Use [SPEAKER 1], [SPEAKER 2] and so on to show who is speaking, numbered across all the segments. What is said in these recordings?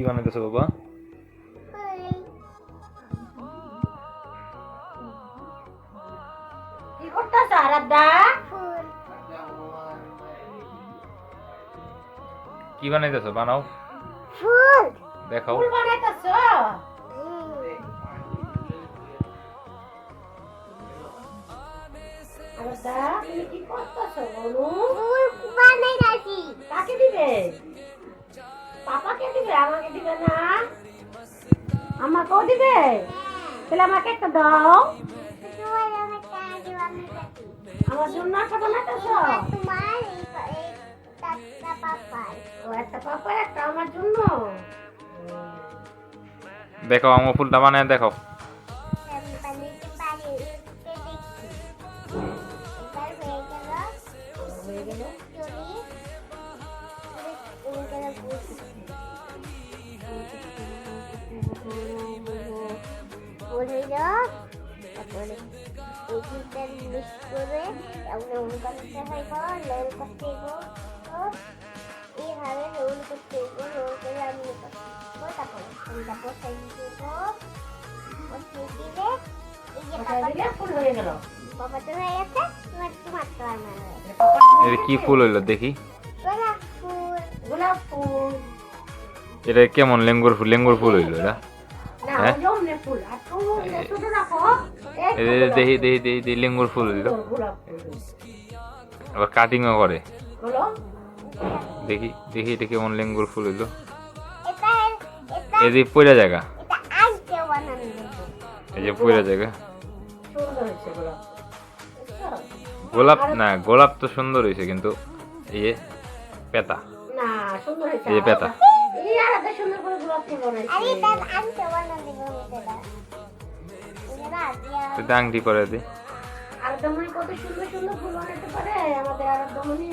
[SPEAKER 1] বানাইতেছো বাবা?
[SPEAKER 2] কি করতেছ আরাধ্যা?
[SPEAKER 1] কি বানাইতেছো? বানাও,
[SPEAKER 3] ফুল
[SPEAKER 1] দেখাও।
[SPEAKER 2] ফুল বানাইতেছ? আরাধ্যা তুমি কি করতেছ বলো?
[SPEAKER 3] ফুল বানাইতাছি।
[SPEAKER 2] কাকে দিবে? পাপাকে দিবে? আমাকে দিবে না? আমাকেও দিবে? তাহলে আমাকে একটা দাও।
[SPEAKER 3] তোমার আমার কাজ বানাইতাছি।
[SPEAKER 2] আমার জন্য একটা বানাইতেছ?
[SPEAKER 3] তোমার এই টাটা পাপাই।
[SPEAKER 2] ও একটা পাপা একটা আমার জন্য।
[SPEAKER 1] দেখাও, আমার ফুলটা বানায় দেখাও।
[SPEAKER 3] আমি বানাইতে পারি। এবার হয়ে গেল।
[SPEAKER 2] হয়ে গেল।
[SPEAKER 3] চলি। ফুল করে বসি। ফুল হইল। তারপরে এই দুইটা মিক্স করে তারপরে উনকালতে হইব, রোল করতে হইব। এইভাবে রোল করতে হইব, রোল করে আমি তারপরে ফুলটা বসাই দিব। বসিয়ে দিলে এই যে
[SPEAKER 2] বসাই দিলে ফুল হয়ে গেল।
[SPEAKER 3] বাবা তো হয়ে গেছে, তোমার তো আর মানে
[SPEAKER 1] এটা কি ফুল হইলো দেখি?
[SPEAKER 3] গোলাপ ফুল।
[SPEAKER 2] গোলাপ ফুল
[SPEAKER 1] এটা কেমন লেঙ্গুর ফুল? লেঙ্গুর ফুল হইলো এটা?
[SPEAKER 2] না,
[SPEAKER 1] হ্যাঁ?
[SPEAKER 2] জমনে ফুল। আর তুমি ছোট রাখো।
[SPEAKER 1] এই যে দেখি দেখি দেখি দেখি লেঙ্গুর ফুল হইলো।
[SPEAKER 2] গোলাপ ফুল
[SPEAKER 1] আবার কাটিংও করে।
[SPEAKER 2] বলো।
[SPEAKER 1] দেখি দেখি এটা কেমন লেঙ্গুর ফুল হইলো।
[SPEAKER 3] এটা
[SPEAKER 1] এই যে পয়লা জায়গা,
[SPEAKER 3] এটা আইতে বানানো দেবো।
[SPEAKER 1] এই যে পয়লা জায়গা।
[SPEAKER 2] সুন্দর হয়েছে গোলাপ।
[SPEAKER 1] গোলাপ না, গোলাপ তো সুন্দর হয়েছে কিন্তু এই যে পেতা,
[SPEAKER 2] না, সুন্দর হয়েছে।
[SPEAKER 1] এই যে পেতা।
[SPEAKER 2] এই আর এত সুন্দর করে গোলাপ ফুল বানাইছে।
[SPEAKER 3] আরে এটা আইতে বানানো দেবো এটা। এটা দিয়া
[SPEAKER 1] এটা আংটি করে দে।
[SPEAKER 2] আর দমনি কত সুন্দর সুন্দর ফুল বানাইতে পারে আমাদের আর দমনি।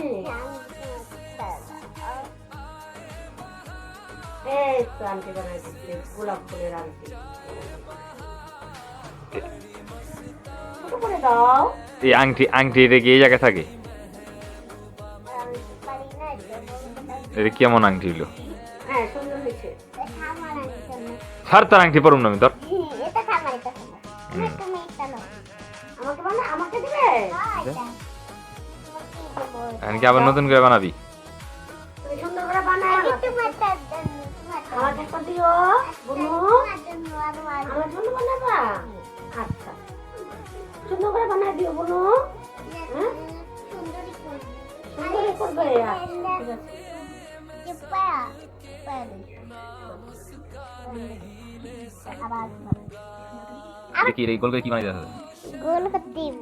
[SPEAKER 2] এই তো আংটি বানাইছে, গোলাপ ফুলের আংটি। ছোট করে দাও।
[SPEAKER 1] এই আংটি এটা কি এই জায়গায় থাকে?
[SPEAKER 3] আমি পারি না এটা।
[SPEAKER 1] এটা কেমন আংটি হইলো?
[SPEAKER 2] হ্যাঁ, সুন্দর হয়েছে।
[SPEAKER 3] এটা আমার আইতে না।
[SPEAKER 1] ছাড়, তার আংটি পরুম না আমি তোর।
[SPEAKER 3] এটা আমার আইতে না। তুমি এটা নাও।
[SPEAKER 2] আমাকে দিবে?
[SPEAKER 3] হ্যাঁ এটা।
[SPEAKER 1] এখন কি আবার নতুন করে বানাবি?
[SPEAKER 2] তুমি সুন্দর করে বানায়
[SPEAKER 3] তোমারটা
[SPEAKER 2] আমাকে একটা দিও বুনু। আমার জন্য বানাবা? আচ্ছা, সুন্দর করে বানায় দিও বুনু। হ্যাঁ,
[SPEAKER 3] সুন্দরী ফুল।
[SPEAKER 2] সুন্দর করবে। ঠিক আছে।
[SPEAKER 1] দেখি এই গোল করে কি বানাই যাচ্ছে?
[SPEAKER 3] গোল করে দিব।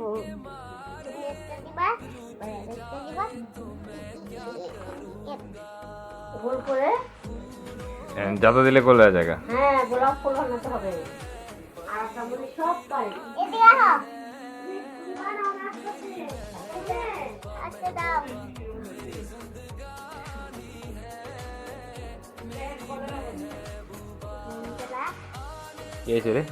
[SPEAKER 2] গোল করে।
[SPEAKER 1] যাতা দিলে গোল হয়ে জায়গা।
[SPEAKER 2] হ্যাঁ, গোলাপ ফুল বানাতে হবে। আর তেমনি সব পারি।
[SPEAKER 3] এদিকে আহ। আচ্ছা দাও।
[SPEAKER 1] কি হয়েছে রে?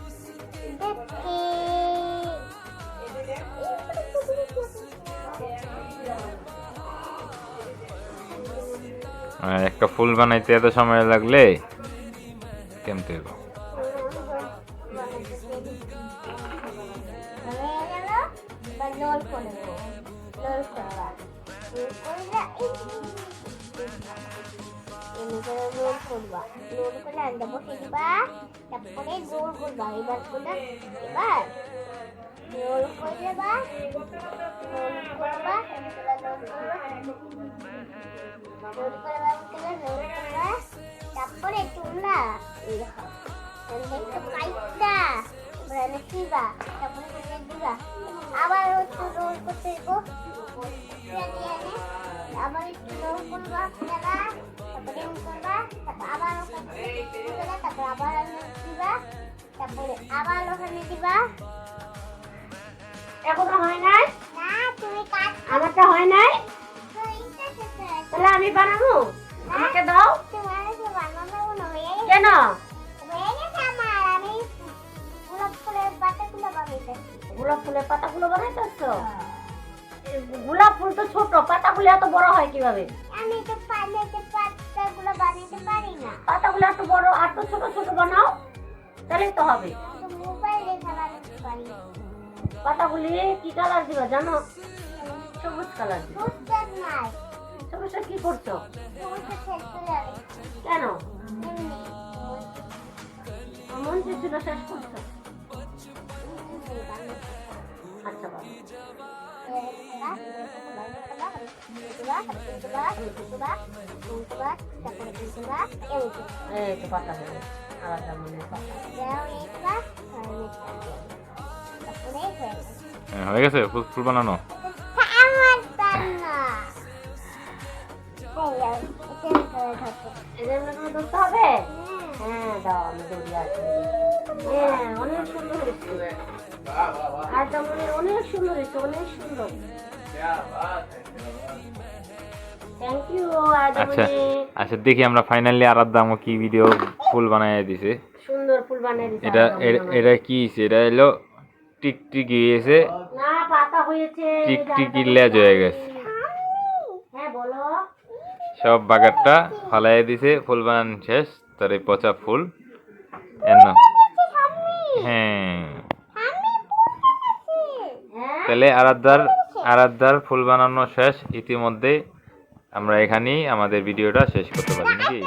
[SPEAKER 1] একটা ফুল বানাইতে এত সময় লাগলে কেমতে হইব?
[SPEAKER 3] তারপরে গোল করবা এবার করে এবার গোল করে বা গোল করবা রোল করবা তারপরে চুলা একটু পাইটা এবারে দিবা তারপরে দিবা আবার একটু রোল করতে দিব আবার একটু রোল করবা তারপরে করবা তারপর আবার তারপর আবার দিবা তারপরে আবার ওখানে দিবা।
[SPEAKER 2] এখনো হয় নাই?
[SPEAKER 3] না তুমি কাট
[SPEAKER 2] আমারটা হয় নাই? তাহলে আমি বানাবো? আমাকে দাও।
[SPEAKER 3] তোমার যে বানানো হয়ে গেছে
[SPEAKER 2] কেন?
[SPEAKER 3] হয়ে গেছে আমার আমি গোলাপ ফুলের পাতাগুলো বানাইতেছি।
[SPEAKER 2] গোলাপ ফুলের পাতাগুলো বানাইতেছো? গোলাপ ফুল তো ছোট, পাতাগুলো এত বড় হয় কিভাবে?
[SPEAKER 3] আমি তো পাতাগুলো পাতাগুলো বানাতে পারি না।
[SPEAKER 2] পাতাগুলো একটু বড় আর তো ছোট ছোট বানাও, তাহলেই তো হবে।
[SPEAKER 3] কিন্তু মোবাইলে বানাতে পারি।
[SPEAKER 2] পাতাগুলি কি কালার দিবা জানো? সবুজ কালার দিবা।
[SPEAKER 3] বুঝতে নাই।
[SPEAKER 2] সবুজটা কি করছো?
[SPEAKER 3] সবুজটা শেষ করে যাবে।
[SPEAKER 2] কেন?
[SPEAKER 3] এমনি।
[SPEAKER 2] মন ছিল শেষ করছো? আচ্ছা বাবা। এই তো পাতা হয়ে গেছে। আলাদা মনে পাতা।
[SPEAKER 1] হয়ে গেছে ফুল ফুল বানানো।
[SPEAKER 2] এদের মনে ধরতে হবে? হ্যাঁ দাও, আমি দৌড়ি আছি। হ্যাঁ অনেক সুন্দর হয়েছে। আর তেমন অনেক সুন্দর হয়েছে, অনেক সুন্দর। Thank you.
[SPEAKER 1] আচ্ছা আচ্ছা, দেখি আমরা ফাইনালি আরাধ্যা আমো কি ভিডিও ফুল বানায় দিছে।
[SPEAKER 2] সুন্দর ফুল বানিয়ে দিছে।
[SPEAKER 1] এটা এটা কি হইছে? এটা হলো টিকটিকি হয়েছে,
[SPEAKER 2] না পাতা হয়েছে।
[SPEAKER 1] টিকটিকি লেজ হয়ে গেছে।
[SPEAKER 2] হ্যাঁ বলো।
[SPEAKER 1] সব বাগারটা ফালাই দিছে, ফুল বানানো শেষ। তার এই পচা ফুল এন্ন। হ্যাঁ,
[SPEAKER 2] হ্যাঁ
[SPEAKER 1] তাহলে আরাধ্যার ফুল বানানো শেষ। ইতিমধ্যে আমরা এখানেই আমাদের ভিডিওটা শেষ করতে পারি নাকি?